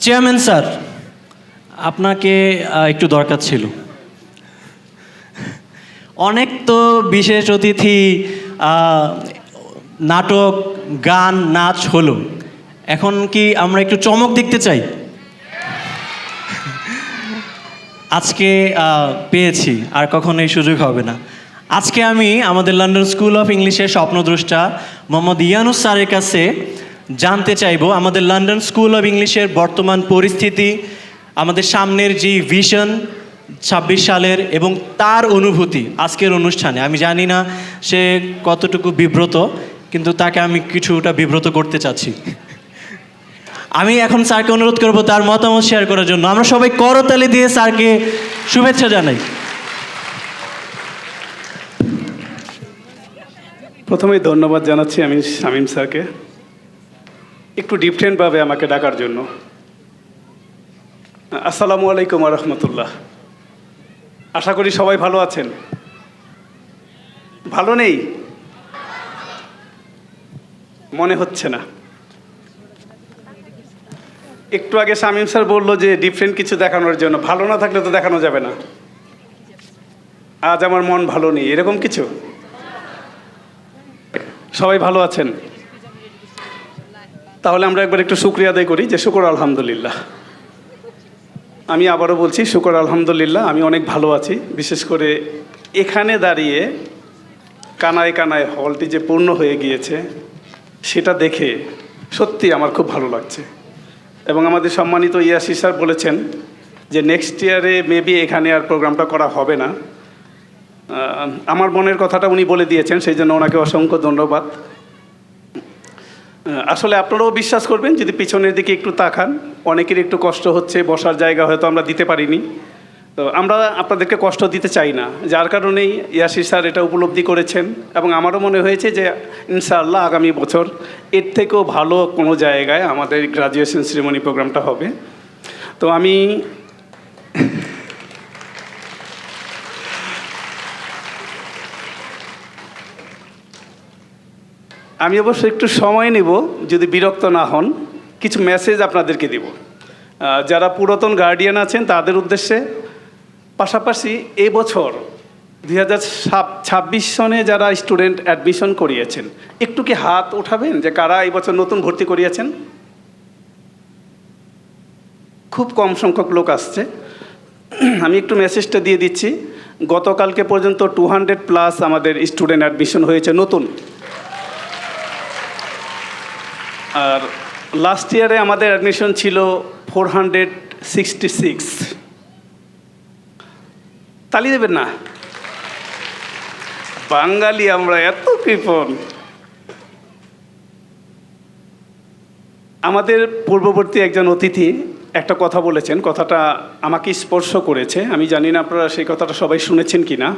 Chairman sir, আপনাকে একটু দরকার ছিল। অনেক তো বিশেষ অতিথি, নাটক, গান, নাচ হলো। এখন কি আমরা একটু চমক দেখতে চাই? আজকে পেয়েছি, আর কখনো এই সুযোগ হবে না। আজকে আমি আমাদের লন্ডন স্কুল অফ ইংলিশের স্বপ্নদ্রষ্টা মোহাম্মদ ইয়ানুস স্যারের কাছে জানতে চাইবো আমাদের লন্ডন স্কুল অফ ইংলিশের বর্তমান পরিস্থিতি, আমাদের সামনের যে ভিশন 26 সালের এবং তার অনুভূতি আজকের অনুষ্ঠানে। আমি জানি না সে কতটুকু বিব্রত, কিন্তু তাকে আমি কিছুটা বিব্রত করতে চাচ্ছি। আমি এখন স্যারকে অনুরোধ করবো তার মতামত শেয়ার করার জন্য। আমরা সবাই করতালি দিয়ে স্যারকে শুভেচ্ছা জানাই। প্রথমেই ধন্যবাদ জানাচ্ছি আমি শামীম স্যারকে একটু ডিফারেন্টভাবে আমাকে ডাকার জন্য। আসসালামু আলাইকুম রহমতুল্লাহ। আশা করি সবাই ভালো আছেন। ভালো নেই মনে হচ্ছে না। একটু আগে শামীম স্যার বললো যে ডিফারেন্ট কিছু দেখানোর জন্য। ভালো না থাকলে তো দেখানো যাবে না। আজ আমার মন ভালো নেই, এরকম কিছু? সবাই ভালো আছেন? তাহলে আমরা একবার একটু শুকরিয়া আদায় করি যে শুকর আলহামদুলিল্লাহ। আমি আবারও বলছি শুকর আলহামদুলিল্লাহ, আমি অনেক ভালো আছি। বিশেষ করে এখানে দাঁড়িয়ে কানায় কানায় হলটি যে পূর্ণ হয়ে গিয়েছে সেটা দেখে সত্যি আমার খুব ভালো লাগছে। এবং আমাদের সম্মানিত ইয়াসি স্যার বলেছেন যে নেক্সট ইয়ারে মেবি এখানে আর প্রোগ্রামটা করা হবে না। আমার মনের কথাটা উনি বলে দিয়েছেন, সেই জন্য ওনাকে অসংখ্য ধন্যবাদ। আসলে আপনারাও বিশ্বাস করবেন যদি পিছনের দিকে একটু তাকান, অনেকের একটু কষ্ট হচ্ছে, বসার জায়গা হয়তো আমরা দিতে পারিনি। তো আমরা আপনাদেরকে কষ্ট দিতে চাই না, যার কারণেই ইয়াসির স্যার এটা উপলব্ধি করেছেন। এবং আমারও মনে হয়েছে যে ইনশাআল্লাহ আগামী বছর এর থেকেও ভালো কোনো জায়গায় আমাদের গ্রাজুয়েশন সেরেমনি প্রোগ্রামটা হবে। তো আমি অবশ্য একটু সময় নেব, যদি বিরক্ত না হন। কিছু মেসেজ আপনাদেরকে দেব যারা পুরাতন গার্ডিয়ান আছেন তাদের উদ্দেশ্যে, পাশাপাশি এবছর 2026 সনে যারা স্টুডেন্ট অ্যাডমিশন করিয়েছেন, একটু কি হাত উঠাবেন যে কারা এই বছর নতুন ভর্তি করিয়েছেন? খুব কম সংখ্যক লোক আসছে। আমি একটু মেসেজটা দিয়ে দিচ্ছি। গতকালকে পর্যন্ত 200+ আমাদের স্টুডেন্ট অ্যাডমিশন হয়েছে নতুন। আর লাস্ট ইয়ারে আমাদের অ্যাডমিশন ছিল 466। তালি দেবেন না? বাঙালি আমরা এত কৃপণ। আমাদের পূর্ববর্তী একজন অতিথি একটা কথা বলেছেন, কথাটা আমাকে স্পর্শ করেছে। আমি জানি না আপনারা সেই কথাটা সবাই শুনেছেন কি না।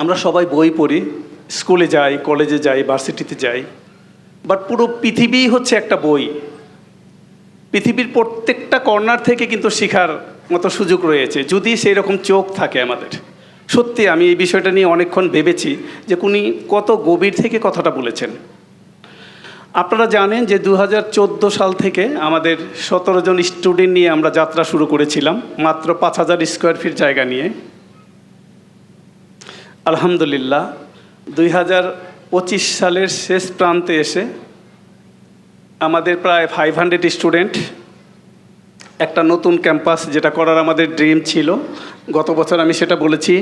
আমরা সবাই বই পড়ি, স্কুলে যাই, কলেজে যাই, ভার্সিটিতে যাই, বাট পুরো পৃথিবী হচ্ছে একটা বই। পৃথিবীর প্রত্যেকটা কর্নার থেকে কিন্তু শেখার মতো সুযোগ রয়েছে, যদি সেই রকম চোখ থাকে আমাদের। সত্যি আমি এই বিষয়টা নিয়ে অনেকক্ষণ ভেবেছি যে উনি কত গভীর থেকে কথাটা বলেছেন। আপনারা জানেন যে 2014 সাল থেকে আমাদের 17 জন স্টুডেন্ট নিয়ে আমরা যাত্রা শুরু করেছিলাম, মাত্র 5000 স্কোয়ার ফিট জায়গা নিয়ে। আলহামদুলিল্লাহ 2025 সালের শেষ প্রান্তে এসে আমাদের প্রায় 500 স্টুডেন্ট, একটা নতুন ক্যাম্পাস, যেটা করার আমাদের ড্রিম ছিল। গত বছর আমি সেটা বলেছি,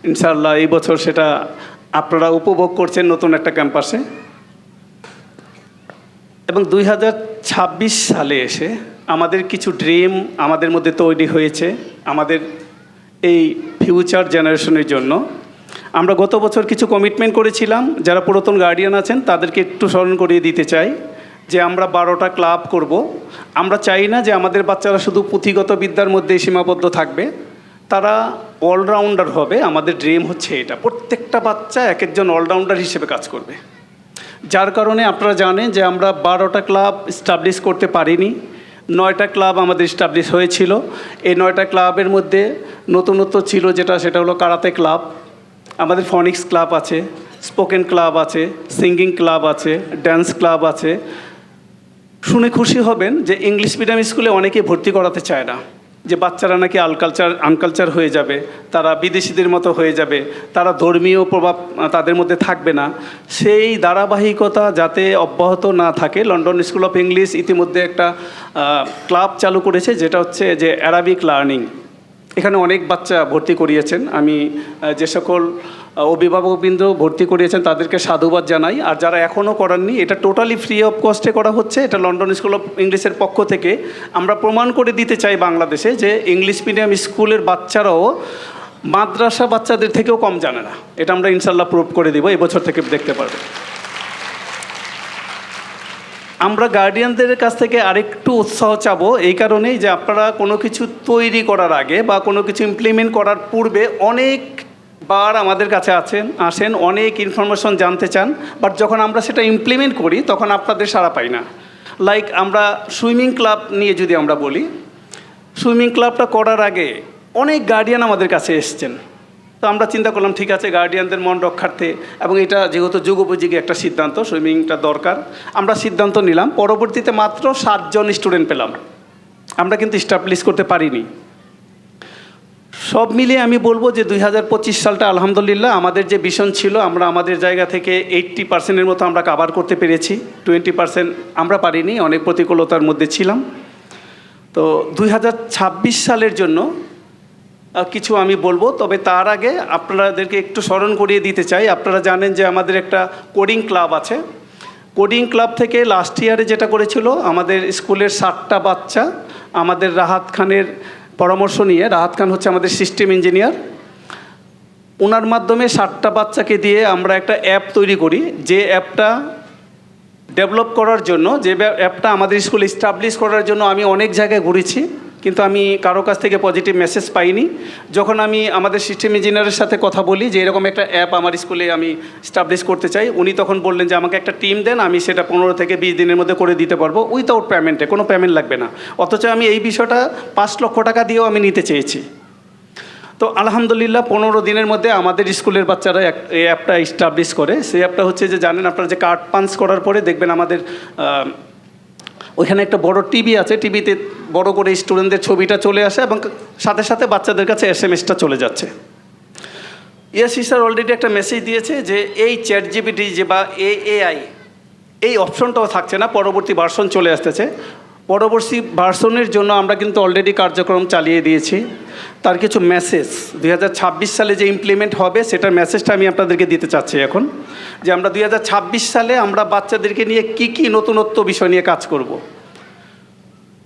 ইনশাআল্লাহ এই বছর সেটা আপনারা উপভোগ করছেন নতুন একটা ক্যাম্পাসে। এবং 2026 সালে এসে আমাদের কিছু ড্রিম আমাদের মধ্যে তৈরি হয়েছে আমাদের এই ফিউচার জেনারেশনের জন্য। আমরা গত বছর কিছু কমিটমেন্ট করেছিলাম, যারা পুরাতন গার্ডিয়ান আছেন তাদেরকে একটু স্মরণ করিয়ে দিতে চাই যে আমরা 12টা ক্লাব করব। আমরা চাই না যে আমাদের বাচ্চারা শুধু পুঁথিগত বিদ্যার মধ্যে সীমাবদ্ধ থাকবে, তারা অলরাউন্ডার হবে। আমাদের ড্রিম হচ্ছে এটা, প্রত্যেকটা বাচ্চা এক একজন অলরাউন্ডার হিসেবে কাজ করবে। যার কারণে আপনারা জানেন যে আমরা 12টা ক্লাব স্টাবলিশ করতে পারিনি, 9টা ক্লাব আমাদের স্টাবলিশ হয়েছিল। এই 9টা ক্লাবের মধ্যে নতুনত্ব ছিল সেটা হলো কারাতে ক্লাব, আমাদের ফনিক্স ক্লাব আছে, স্পোকেন ক্লাব আছে, সিঙ্গিং ক্লাব আছে, ড্যান্স ক্লাব আছে, শুনে খুশি হবেন যে ইংলিশ মিডিয়াম স্কুলে অনেকেই ভর্তি করাতে চায় না, যে বাচ্চারা নাকি আনকালচার হয়ে যাবে, তারা বিদেশিদের মতো হয়ে যাবে, তারা ধর্মীয় প্রভাব তাদের মধ্যে থাকবে না। সেই ধারাবাহিকতা যাতে অব্যাহত না থাকে, লন্ডন স্কুল অফ ইংলিশ ইতিমধ্যে একটা ক্লাব চালু করেছে, যেটা হচ্ছে যে অ্যারাবিক লার্নিং। এখানে অনেক বাচ্চা ভর্তি করিয়েছেন। আমি যে সকল অভিভাবকবৃন্দ ভর্তি করিয়েছেন তাদেরকে সাধুবাদ জানাই। আর যারা এখনও করাননি, এটা টোটালি ফ্রি অফ কস্টে করা হচ্ছে। এটা লন্ডন স্কুল অফ ইংলিশের পক্ষ থেকে আমরা প্রমাণ করে দিতে চাই বাংলাদেশে যে ইংলিশ মিডিয়াম স্কুলের বাচ্চারাও মাদ্রাসা বাচ্চাদের থেকেও কম জানে না। এটা আমরা ইনশাল্লাহ প্রুভ করে দিব, এবছর থেকে দেখতে পারবে। আমরা গার্ডিয়ানদের কাছ থেকে আরেকটু উৎসাহ চাবো এই কারণেই যে আপনারা কোনো কিছু তৈরি করার আগে বা কোনো কিছু ইমপ্লিমেন্ট করার পূর্বে অনেকবার আমাদের কাছে আসেন, অনেক ইনফরমেশন জানতে চান, বাট যখন আমরা সেটা ইমপ্লিমেন্ট করি তখন আপনাদের সাড়া পাই না। লাইক আমরা সুইমিং ক্লাব নিয়ে যদি আমরা বলি, সুইমিং ক্লাবটা করার আগে অনেক গার্ডিয়ান আমাদের কাছে এসছেন। তো আমরা চিন্তা করলাম ঠিক আছে, গার্ডিয়ানদের মন রক্ষার্থে এবং এটা যেহেতু যুগোপযোগী একটা সিদ্ধান্ত, সুইমিংটা দরকার, আমরা সিদ্ধান্ত নিলাম। পরবর্তীতে মাত্র 7 জন স্টুডেন্ট পেলাম, আমরা কিন্তু স্টাবলিশ করতে পারিনি। সব মিলিয়ে আমি বলবো যে 2025 সালটা আলহামদুলিল্লাহ আমাদের যে ভিশন ছিল, আমরা আমাদের জায়গা থেকে 80%-এর মতো আমরা কাভার করতে পেরেছি। 20% আমরা পারিনি, অনেক প্রতিকূলতার মধ্যে ছিলাম। তো 2026 সালের জন্য কিছু আমি বলবো, তবে তার আগে আপনাদেরকে একটু স্মরণ করিয়ে দিতে চাই। আপনারা জানেন যে আমাদের একটা কোডিং ক্লাব আছে। কোডিং ক্লাব থেকে লাস্ট ইয়ারে যেটা করেছিল, আমাদের স্কুলের 60টা বাচ্চা আমাদের রাহাত খানের পরামর্শ নিয়ে, রাহাত খান হচ্ছে আমাদের সিস্টেম ইঞ্জিনিয়ার, ওনার মাধ্যমে 60টা বাচ্চাকে দিয়ে আমরা একটা অ্যাপ তৈরি করি। যে অ্যাপটা ডেভেলপ করার জন্য, যে অ্যাপটা আমাদের স্কুলে এস্টাবলিশ করার জন্য আমি অনেক জায়গায় ঘুরেছি, কিন্তু আমি কারো কাছ থেকে পজিটিভ মেসেজ পাইনি। যখন আমি আমাদের সিস্টেম ইঞ্জিনিয়ারের সাথে কথা বলি যে এরকম একটা অ্যাপ আমার স্কুলে আমি এস্টাবলিশ করতে চাই, উনি তখন বললেন যে আমাকে একটা টিম দেন, আমি সেটা 15 থেকে 20 দিনের মধ্যে করে দিতে পারবো উইথাউট পেমেন্টে, কোনো পেমেন্ট লাগবে না। অথচ আমি এই বিষয়টা 5 লক্ষ টাকা দিয়েও আমি নিতে চেয়েছি। তো আলহামদুলিল্লাহ 15 দিনের মধ্যে আমাদের স্কুলের বাচ্চারা এই অ্যাপটা এস্টাবলিশ করে। সেই অ্যাপটা হচ্ছে যে, জানেন আপনারা যে কার্ড পাঞ্চ করার পরে দেখবেন আমাদের ওইখানে একটা বড় টিভি আছে, টিভিতে বড় করে স্টুডেন্টদের ছবিটা চলে আসে এবং সাথে সাথে বাচ্চাদের কাছে SMS-টা চলে যাচ্ছে। ইয়াসি স্যার অলরেডি একটা মেসেজ দিয়েছে যে এই চ্যাট জিপিটি যে বা AI এই অপশনটাও থাকছে না, পরবর্তী ভার্সন চলে আসতেছে। পরবর্তী ভার্সনের জন্য আমরা কিন্তু অলরেডি কার্যক্রম চালিয়ে দিয়েছি। তার কিছু মেসেজ 2026 সালে যে ইমপ্লিমেন্ট হবে সেটার মেসেজটা আমি আপনাদেরকে দিতে চাচ্ছি এখন, যে আমরা 2026 সালে আমরা বাচ্চাদেরকে নিয়ে কি নতুনত্ব বিষয় নিয়ে কাজ করব।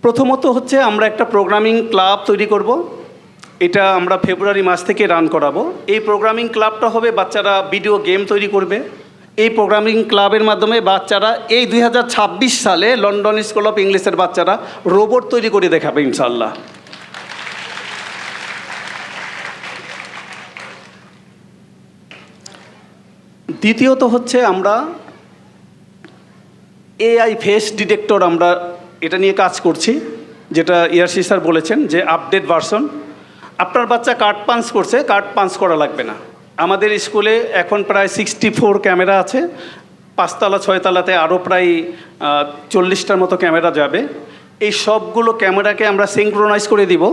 প্রথমত হচ্ছে আমরা একটা প্রোগ্রামিং ক্লাব তৈরি করব। এটা আমরা ফেব্রুয়ারি মাস থেকে রান করাবো। এই প্রোগ্রামিং ক্লাবটা হবে, বাচ্চারা ভিডিও গেম তৈরি করবে। এই প্রোগ্রামিং ক্লাবের মাধ্যমে বাচ্চারা এই 2026 সালে লন্ডন স্কুল অফ ইংলিশের বাচ্চারা রোবট তৈরি করে দেখাবে ইনশাল্লাহ। দ্বিতীয়ত হচ্ছে আমরা AI ফেস ডিটেক্টর, আমরা এটা নিয়ে কাজ করছি, যেটা ইয়াসি স্যার বলেছেন যে আপডেট ভার্সন। আপনার বাচ্চা কার্ড পাঞ্চ করছে, কার্ড পাঞ্চ করা লাগবে না। আমাদের স্কুলে এখন প্রায় 64 ক্যামেরা আছে, 5 তলা 6 তলাতে আরও প্রায় 40টার মতো ক্যামেরা যাবে। এই সবগুলো ক্যামেরাকে আমরা সিঙ্ক্রোনাইজ করে দিব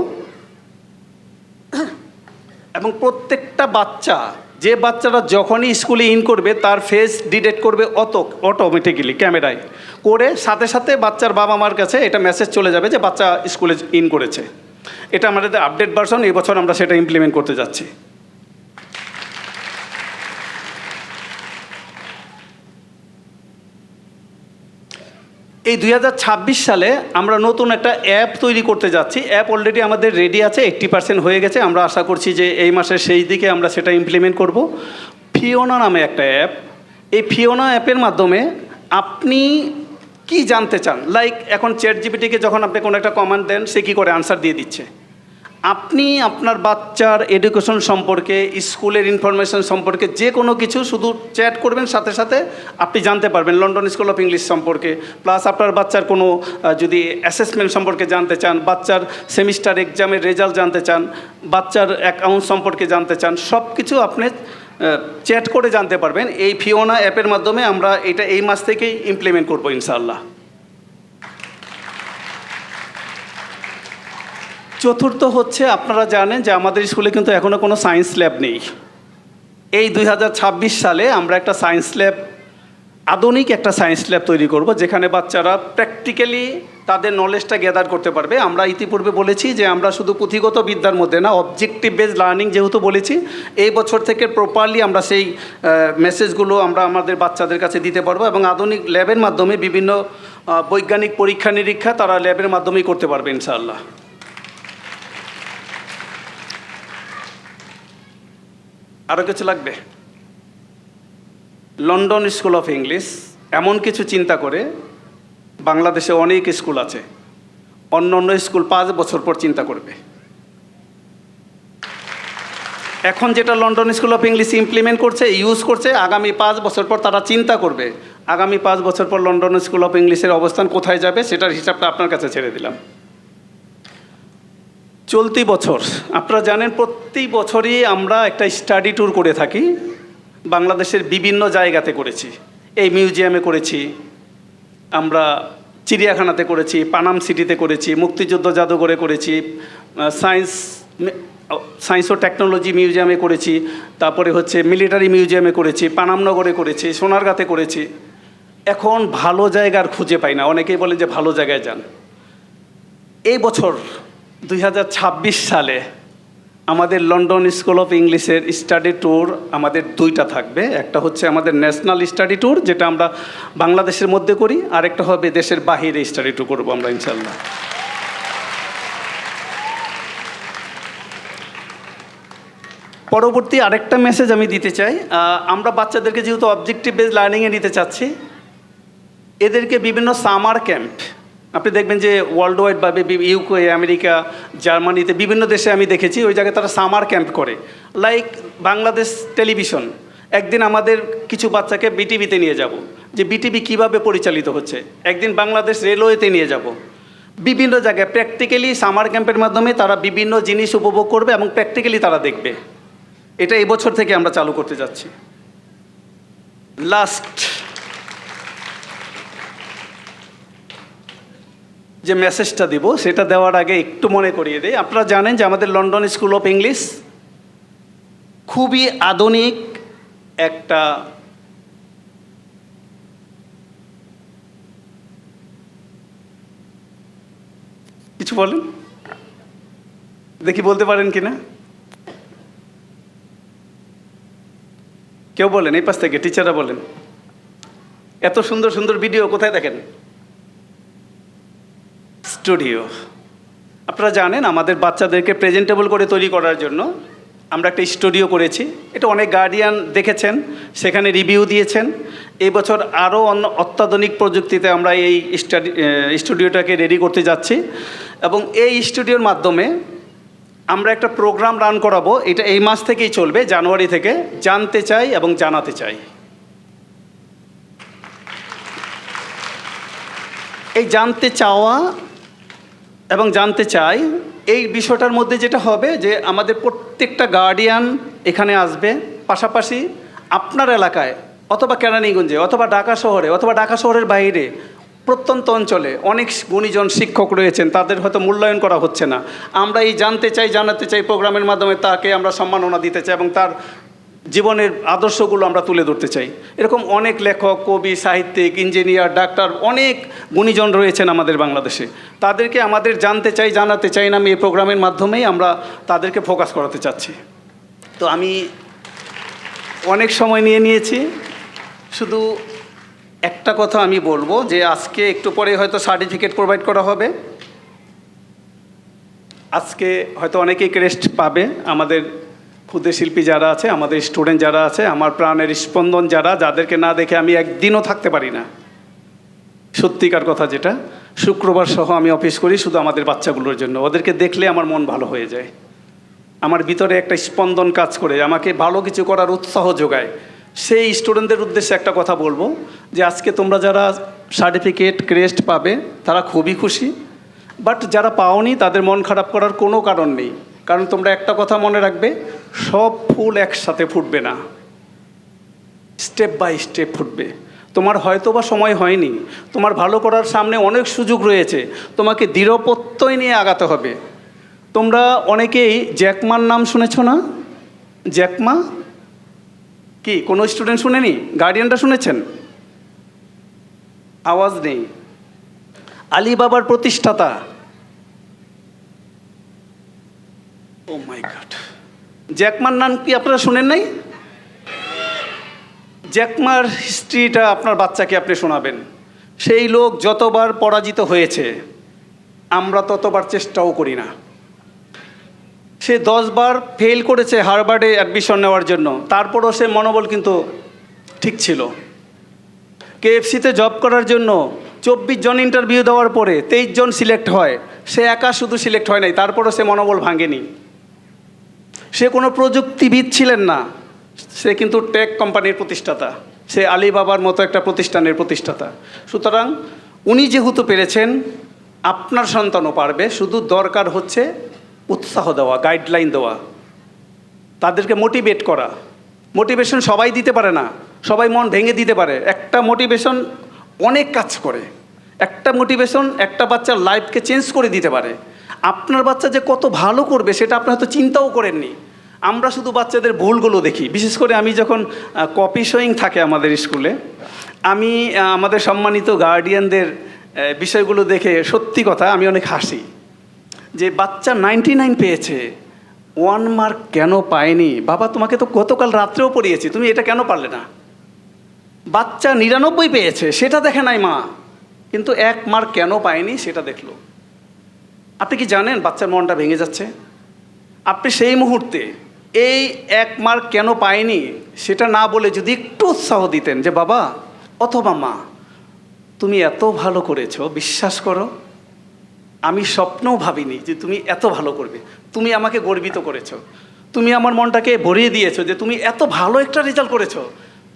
এবং প্রত্যেকটা বাচ্চা, যে বাচ্চারা যখনই স্কুলে ইন করবে তার ফেস ডিটেক্ট করবে অটোমেটিক্যালি ক্যামেরায় করে, সাথে সাথে বাচ্চার বাবা মার কাছে এটা মেসেজ চলে যাবে যে বাচ্চা স্কুলে ইন করেছে। এটা আমাদের আপডেট ভার্সন, এই বছর আমরা সেটা ইমপ্লিমেন্ট করতে যাচ্ছি। এই 2026 সালে আমরা নতুন একটা অ্যাপ তৈরি করতে যাচ্ছি। অ্যাপ অলরেডি আমাদের রেডি আছে, 80% হয়ে গেছে। আমরা আশা করছি যে এই মাসের শেষ দিকে আমরা সেটা ইমপ্লিমেন্ট করব। ফিওনা নামে একটা অ্যাপ। এই ফিওনা অ্যাপের মাধ্যমে আপনি কি জানতে চান, লাইক এখন চ্যাট জিপিটিকে যখন আপনি কোনো একটা কমান্ড দেন, সে কী করে আনসার দিয়ে দিচ্ছে। আপনি আপনার বাচ্চার এডুকেশন সম্পর্কে, স্কুলের ইনফরমেশন সম্পর্কে যে কোনো কিছু শুধু চ্যাট করবেন, সাথে সাথে আপনি জানতে পারবেন লন্ডন স্কুল অফ ইংলিশ সম্পর্কে। প্লাস আপনার বাচ্চার কোনো যদি অ্যাসেসমেন্ট সম্পর্কে জানতে চান, বাচ্চার সেমিস্টার এক্সামের রেজাল্ট জানতে চান, বাচ্চার অ্যাকাউন্ট সম্পর্কে জানতে চান, সব কিছু আপনি চ্যাট করে জানতে পারবেন। এই ফিওনা অ্যাপের মাধ্যমে আমরা এটা এই মাস থেকেই ইমপ্লিমেন্ট করবো ইনশাআল্লাহ। চতুর্থ হচ্ছে, আপনারা জানেন যে আমাদের স্কুলে কিন্তু এখনও কোনো সায়েন্স ল্যাব নেই। এই 2026 সালে আমরা একটা সায়েন্স ল্যাব, আধুনিক একটা সায়েন্স ল্যাব তৈরি করব, যেখানে বাচ্চারা প্র্যাকটিক্যালি তাদের নলেজটা গ্যাদার করতে পারবে। আমরা ইতিপূর্বে বলেছি যে আমরা শুধু পুঁথিগত বিদ্যার মধ্যে না, অবজেক্টিভ বেসড লার্নিং যেহেতু বলেছি, এই বছর থেকে প্রপারলি আমরা সেই মেসেজগুলো আমরা আমাদের বাচ্চাদের কাছে দিতে পারবো, এবং আধুনিক ল্যাবের মাধ্যমে বিভিন্ন বৈজ্ঞানিক পরীক্ষা নিরীক্ষা তারা ল্যাবের মাধ্যমেই করতে পারবে ইনশাআল্লাহ। আরও কিছু লাগবে? লন্ডন স্কুল অফ ইংলিশ এমন কিছু চিন্তা করে, বাংলাদেশে অনেক স্কুল আছে, অন্য অন্য স্কুল 5 বছর পর চিন্তা করবে। এখন যেটা London school of English implement করছে, ইউজ করছে, আগামী 5 বছর পর তারা চিন্তা করবে আগামী 5 বছর পর লন্ডন স্কুল অফ ইংলিশের অবস্থান কোথায় যাবে, সেটার হিসাবটা আপনার কাছে ছেড়ে দিলাম। চলতি বছর আপনারা জানেন প্রতি বছরই আমরা একটা স্টাডি ট্যুর করে থাকি, বাংলাদেশের বিভিন্ন জায়গাতে করেছি। এই মিউজিয়ামে করেছি, আমরা চিড়িয়াখানাতে করেছি, পানাম সিটিতে করেছি, মুক্তিযুদ্ধ জাদুঘরে করেছি, সায়েন্স ও টেকনোলজি মিউজিয়ামে করেছি, তারপরে হচ্ছে মিলিটারি মিউজিয়ামে করেছি, পানামনগরে করেছি, সোনারগাঁতে করেছি। এখন ভালো জায়গার খুঁজে পাই না, অনেকেই বলেন যে ভালো জায়গায় যান। এই বছর 2026 সালে আমাদের লন্ডন স্কুল অফ ইংলিশের স্টাডি ট্যুর আমাদের 2টা থাকবে। একটা হচ্ছে আমাদের ন্যাশনাল স্টাডি ট্যুর, যেটা আমরা বাংলাদেশের মধ্যে করি, আর একটা হবে দেশের বাহিরে স্টাডি ট্যুর করবো আমরা ইনশাল্লাহ। পরবর্তী আরেকটা মেসেজ আমি দিতে চাই, আমরা বাচ্চাদেরকে যেহেতু অবজেক্টিভ বেসড লার্নিংয়ে নিতে চাচ্ছি, এদেরকে বিভিন্ন সামার ক্যাম্প, আপনি দেখবেন যে ওয়ার্ল্ড ওয়াইডভাবে ইউকে, আমেরিকা, জার্মানিতে বিভিন্ন দেশে আমি দেখেছি, ওই জায়গায় তারা সামার ক্যাম্প করে। লাইক বাংলাদেশ টেলিভিশন, একদিন আমাদের কিছু বাচ্চাকে বিটিভিতে নিয়ে যাব, যে বিটিভি কীভাবে পরিচালিত হচ্ছে। একদিন বাংলাদেশ রেলওয়েতে নিয়ে যাব। বিভিন্ন জায়গায় প্র্যাকটিক্যালি সামার ক্যাম্পের মাধ্যমে তারা বিভিন্ন জিনিস উপভোগ করবে এবং প্র্যাকটিক্যালি তারা দেখবে। এটা এই বছর থেকে আমরা চালু করতে যাচ্ছি। লাস্ট যে মেসেজটা দিব, সেটা দেওয়ার আগে একটু মনে করিয়ে দিই। আপনারা জানেন যে আমাদের লন্ডন স্কুল অফ ইংলিশ খুবই আধুনিক একটা কিছু বলেন দেখি, বলতে পারেন কিনা কেউ? বলেন এই পাশ থেকে, টিচাররা বলেন। এত সুন্দর সুন্দর ভিডিও কোথায় দেখেন? স্টুডিও। আপনারা জানেন আমাদের বাচ্চাদেরকে প্রেজেন্টেবল করে তৈরি করার জন্য আমরা একটা স্টুডিও করেছি। এটা অনেক গার্ডিয়ান দেখেছেন, সেখানে রিভিউ দিয়েছেন। এই বছর আরও অত্যাধুনিক প্রযুক্তিতে আমরা এই স্টুডিওটাকে রেডি করতে যাচ্ছি, এবং এই স্টুডিওর মাধ্যমে আমরা একটা প্রোগ্রাম রান করাবো। এটা এই মাস থেকেই চলবে, জানুয়ারি থেকে। জানতে চাই এবং জানাতে চাই। এই জানতে চাওয়া এবং জানতে চাই, এই বিষয়টার মধ্যে যেটা হবে যে আমাদের প্রত্যেকটা গার্ডিয়ান এখানে আসবে, পাশাপাশি আপনার এলাকায় অথবা কেরানীগঞ্জে অথবা ঢাকা শহরে অথবা ঢাকা শহরের বাইরে প্রত্যন্ত অঞ্চলে অনেক গুণীজন শিক্ষক রয়েছেন, তাদের হয়তো মূল্যায়ন করা হচ্ছে না। আমরা এই জানতে চাই জানাতে চাই প্রোগ্রামের মাধ্যমে তাকে আমরা সম্মাননা দিতে চাই এবং তার জীবনের আদর্শগুলো আমরা তুলে ধরতে চাই। এরকম অনেক লেখক, কবি, সাহিত্যিক, ইঞ্জিনিয়ার, ডাক্তার, অনেক গুণীজন রয়েছেন আমাদের বাংলাদেশে। তাদেরকে আমাদের জানতে চাই জানাতে চাই না, আমি এই প্রোগ্রামের মাধ্যমেই আমরা তাদেরকে ফোকাস করাতে চাচ্ছি। তো আমি অনেক সময় নিয়েছি, শুধু একটা কথা আমি বলবো যে আজকে একটু পরে হয়তো সার্টিফিকেট প্রোভাইড করা হবে। আজকে হয়তো অনেকেই ক্রেস্ট পাবে, আমাদের ক্ষুদ্র শিল্পী যারা আছে, আমাদের স্টুডেন্ট যারা আছে, আমার প্রাণের স্পন্দন যারা, যাদেরকে না দেখে আমি একদিনও থাকতে পারি না। সত্যিকার কথা যেটা, শুক্রবার সহ আমি অফিস করি শুধু আমাদের বাচ্চাগুলোর জন্য। ওদেরকে দেখলে আমার মন ভালো হয়ে যায়, আমার ভিতরে একটা স্পন্দন কাজ করে, আমাকে ভালো কিছু করার উৎসাহ যোগায়। সেই স্টুডেন্টদের উদ্দেশ্যে একটা কথা বলবো যে আজকে তোমরা যারা সার্টিফিকেট ক্রেস্ট পাবে তারা খুবই খুশি, বাট যারা পাওনি তাদের মন খারাপ করার কোনো কারণ নেই। কারণ তোমরা একটা কথা মনে রাখবে, সব ফুল একসাথে ফুটবে না, স্টেপ বাই স্টেপ ফুটবে। তোমার হয়তো বা সময় হয়নি, তোমার ভালো করার সামনে অনেক সুযোগ রয়েছে, তোমাকে দৃঢ়প্রত্যয় নিয়ে আগাতে হবে। তোমরা অনেকেই জ্যাকমার নাম শুনেছ না? জ্যাকমা কি কোনো স্টুডেন্ট শুনেনি? গার্ডিয়ানরা শুনেছেন? আওয়াজ নেই। আলিবাবার প্রতিষ্ঠাতা। ও মাই গড, জ্যাকমার নাম কি আপনারা শুনেন নাই? জ্যাকমার হিস্ট্রিটা আপনার বাচ্চাকে আপনি শোনাবেন। সেই লোক যতবার পরাজিত হয়েছে আমরা ততবার চেষ্টাও করি না। সে 10 বার ফেল করেছে হার্ভার্ডে অ্যাডমিশন নেওয়ার জন্য, তারপরও সে মনোবল কিন্তু ঠিক ছিল। কেএফসিতে জব করার জন্য 24 জন ইন্টারভিউ দেওয়ার পরে 23 জন সিলেক্ট হয়, সে একা শুধু সিলেক্ট হয় নাই, তারপরও সে মনোবল ভাঙেনি। সে কোনো প্রযুক্তিবিদ ছিলেন না, সে কিন্তু টেক কোম্পানির প্রতিষ্ঠাতা, সে আলিবাবার মতো একটা প্রতিষ্ঠানের প্রতিষ্ঠাতা। সুতরাং উনি যেহেতু পেরেছেন, আপনার সন্তানও পারবে। শুধু দরকার হচ্ছে উৎসাহ দেওয়া, গাইডলাইন দেওয়া, তাদেরকে মোটিভেট করা। মোটিভেশন সবাই দিতে পারে না, সবাই মন ভেঙে দিতে পারে। একটা মোটিভেশন অনেক কাজ করে। একটা মোটিভেশন একটা বাচ্চার লাইফকে চেঞ্জ করে দিতে পারে। আপনার বাচ্চা যে কত ভালো করবে সেটা আপনি হয়তো চিন্তাও করেননি। আমরা শুধু বাচ্চাদের ভুলগুলো দেখি। বিশেষ করে আমি যখন কপি শোয়িং থাকে আমাদের স্কুলে, আমি আমাদের সম্মানিত গার্ডিয়ানদের বিষয়গুলো দেখে সত্যি কথা আমি অনেক হাসি যে বাচ্চা 99 পেয়েছে, 1 মার্ক কেন পায়নি? বাবা, তোমাকে তো গতকাল রাত্রেও পড়িয়েছি, তুমি এটা কেন পারলে না? বাচ্চা 99 পেয়েছে, সেটা দেখে নাই মা, কিন্তু 1 মার্ক কেন পায়নি সেটা দেখলো। আপনি কি জানেন বাচ্চার মনটা ভেঙে যাচ্ছে? আপনি সেই মুহূর্তে এই 1 মার্ক কেন পায়নি সেটা না বলে যদি একটু উৎসাহ দিতেন যে বাবা অথবা মা, তুমি এত ভালো করেছো, বিশ্বাস করো আমি স্বপ্নও ভাবিনি যে তুমি এত ভালো করবে। তুমি আমাকে গর্বিত করেছো, তুমি আমার মনটাকে ভরিয়ে দিয়েছো যে তুমি এত ভালো একটা রেজাল্ট করেছো।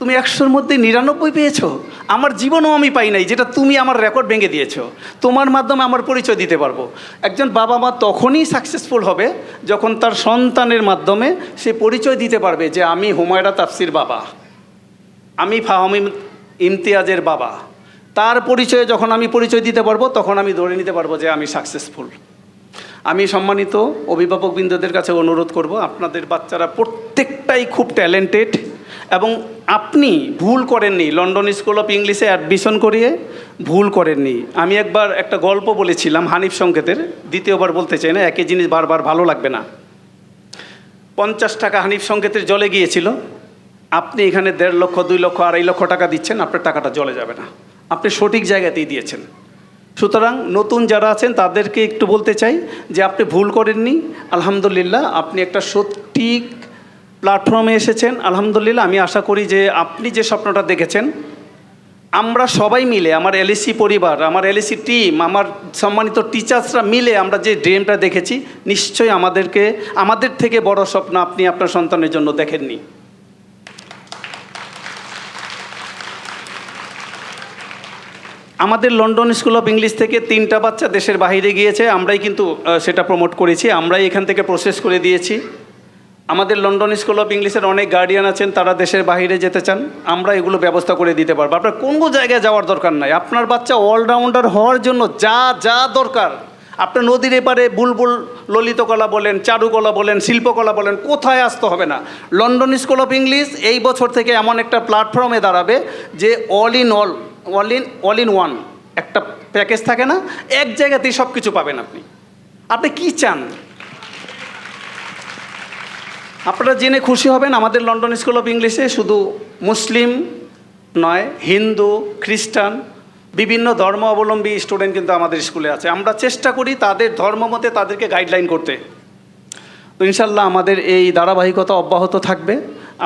তুমি 100-র মধ্যে 99 পেয়েছো। আমার জীবনেও আমি পাই নাই, যেটা তুমি আমার রেকর্ড ভেঙে দিয়েছো। তোমার মাধ্যমে আমার পরিচয় দিতে পারবো। একজন বাবা মা তখনই সাকসেসফুল হবে যখন তার সন্তানের মাধ্যমে সে পরিচয় দিতে পারবে যে আমি হুমায়রা তাফসির বাবা, আমি ফাহমি ইমতিয়াজের বাবা। তার পরিচয়ে যখন আমি পরিচয় দিতে পারবো তখন আমি ধরে নিতে পারবো যে আমি সাকসেসফুল। আমি সম্মানিত অভিভাবকবৃন্দদের কাছে অনুরোধ করব, আপনাদের বাচ্চারা প্রত্যেকটাই খুব ট্যালেন্টেড এবং আপনি ভুল করেননি। লন্ডন স্কুল অফ ইংলিশে অ্যাডমিশন করিয়ে ভুল করেননি। আমি একবার একটা গল্প বলেছিলাম হানিফ সংকেতের, দ্বিতীয়বার বলতে চাই না, একই জিনিস বারবার ভালো লাগবে না। 50 টাকা হানিফ সংকেতের জলে গিয়েছিল। আপনি এখানে 1.5 লক্ষ 2 লক্ষ 2.5 লক্ষ টাকা দিচ্ছেন, আপনার টাকাটা জলে যাবে না, আপনি সঠিক জায়গাতেই দিয়েছেন। সুতরাং নতুন যারা আছেন তাদেরকে একটু বলতে চাই যে আপনি ভুল করেননি, আলহামদুলিল্লাহ আপনি একটা সঠিক প্ল্যাটফর্মে এসেছেন। আলহামদুলিল্লাহ আমি আশা করি যে আপনি যে স্বপ্নটা দেখেছেন, আমরা সবাই মিলে, আমার এলএসি পরিবার, আমার এলএসি টিম, আমার সম্মানিত টিচার্সরা মিলে আমরা যে ড্রিমটা দেখেছি, নিশ্চয়ই আমাদের থেকে বড় স্বপ্ন আপনি আপনার সন্তানের জন্য দেখেননি। আমাদের লন্ডন স্কুল অফ ইংলিশ থেকে 3টা বাচ্চা দেশের বাইরে গিয়েছে, আমরাই কিন্তু সেটা প্রমোট করেছি, আমরাই এখান থেকে প্রসেস করে দিয়েছি। আমাদের লন্ডন স্কুল অফ ইংলিশের অনেক গার্ডিয়ান আছেন, তারা দেশের বাইরে যেতে চান, আমরা এগুলো ব্যবস্থা করে দিতে পারবো। আপনার কোনো জায়গায় যাওয়ার দরকার নাই। আপনার বাচ্চা অলরাউন্ডার হওয়ার জন্য যা যা দরকার, আপনার নদীর এপারে বুলবুল ললিতকলা বলেন, চারুকলা বলেন, শিল্পকলা বলেন, কোথায় আসতে হবে না। লন্ডন স্কুল অফ ইংলিশ এই বছর থেকে এমন একটা প্ল্যাটফর্মে দাঁড়াবে যে অল ইন ওয়ান একটা প্যাকেজ থাকে না, এক জায়গাতেই সব কিছু পাবেন। আপনি কি চান? আপনারা জেনে খুশি হবেন, আমাদের লন্ডন স্কুল অফ ইংলিশে শুধু মুসলিম নয়, হিন্দু, খ্রিস্টান, বিভিন্ন ধর্ম অবলম্বী স্টুডেন্ট কিন্তু আমাদের স্কুলে আছে। আমরা চেষ্টা করি তাদের ধর্ম মতে তাদেরকে গাইডলাইন করতে। তো ইনশাল্লাহ আমাদের এই ধারাবাহিকতা অব্যাহত থাকবে।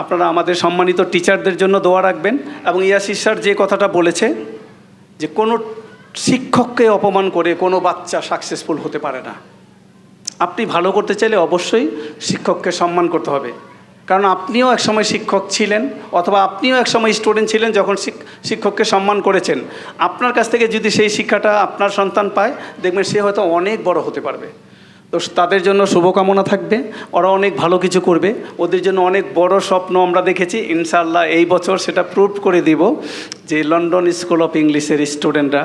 আপনারা আমাদের সম্মানিত টিচারদের জন্য দোয়া রাখবেন। এবং ইয়াসির স্যার যে কথাটা বলেছে যে কোনো শিক্ষককে অপমান করে কোনো বাচ্চা সাকসেসফুল হতে পারে না। আপনি ভালো করতে চাইলে অবশ্যই শিক্ষককে সম্মান করতে হবে, কারণ আপনিও একসময় শিক্ষক ছিলেন অথবা আপনিও একসময় স্টুডেন্ট ছিলেন। যখন শিক্ষককে সম্মান করেছেন, আপনার কাছ থেকে যদি সেই শিক্ষাটা আপনার সন্তান পায়, দেখবেন সে হয়তো অনেক বড় হতে পারবে। তো তাদের জন্য শুভকামনা থাকবে, ওরা অনেক ভালো কিছু করবে, ওদের জন্য অনেক বড় স্বপ্ন আমরা দেখেছি। ইনশাআল্লাহ এই বছর সেটা প্রুভ করে দিব যে লন্ডন স্কুল অফ ইংলিশের স্টুডেন্টরা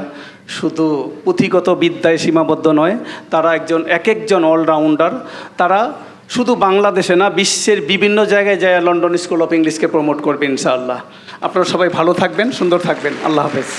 শুধু পুঁথিগত বিদ্যায় সীমাবদ্ধ নয়, তারা এক একজন অলরাউন্ডার। তারা শুধু বাংলাদেশে না, বিশ্বের বিভিন্ন জায়গায় যায় লন্ডন স্কুল অফ ইংলিশকে প্রমোট করবে ইনশাআল্লাহ। আপনারা সবাই ভালো থাকবেন, সুন্দর থাকবেন। আল্লাহ হাফেজ।